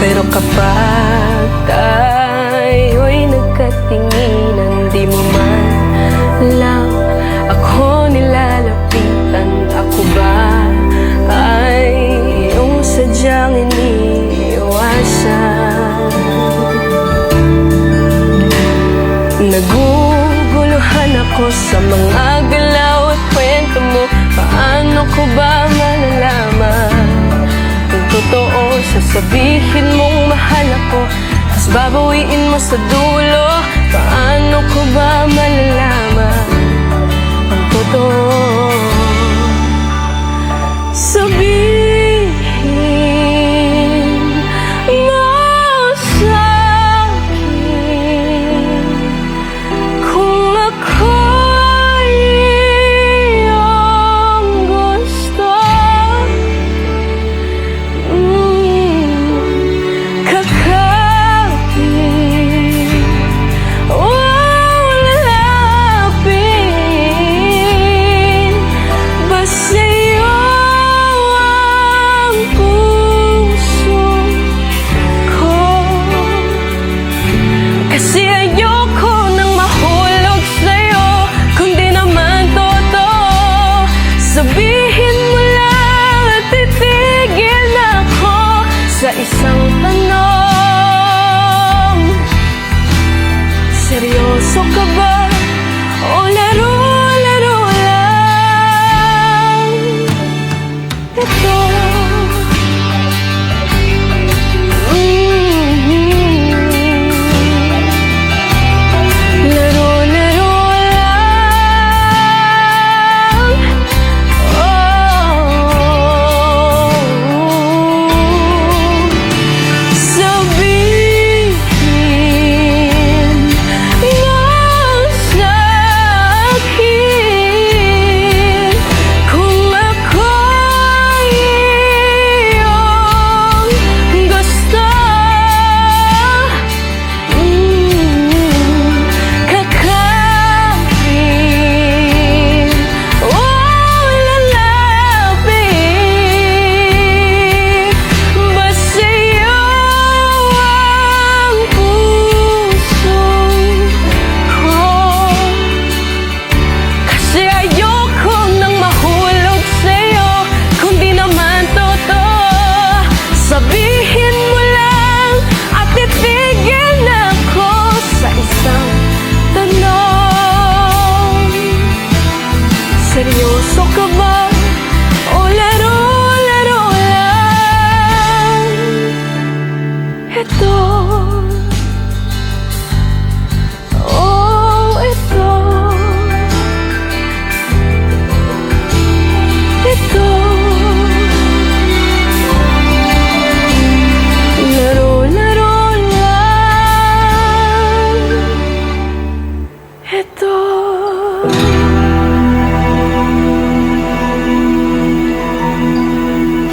Pero kapag tayo'y nagkatinginan, di mo man lang ako nilalapitan. Ako ba ay iyong sadyang iniiwasan? Naguguluhan ako sa mga galaw at kwento mo. Paano ko ba malalaman kung totoo sasabihin mong mahal ako, tas babawiin mo sa dulo? Paano ko ba malalaman ang totoo? Sabihin mo sa'kin kung ako'y iyong gusto. Kakapit o lalapit ba sa'yo ang puso ko? Kasi ayoko nang mahulog sa'yo kung di naman totoo. Sabihin mo lang at titigil ako sa isang tanong. Seryoso ka ba o laro-laro lang ito? Laro-laro lang. Sabihin mo sa'kin kung ako'y iyong gusto. Kakapit o lalapit ba sa'yo ang puso ko? Kasi ayoko nang mahulog sa'yo kung di naman totoo. Sabihin mo lang at titigil ako sa isang tanong. Seryoso ka ba o laro-laro lang ito? Oh, ito. Ito. Laro-laro lang ito.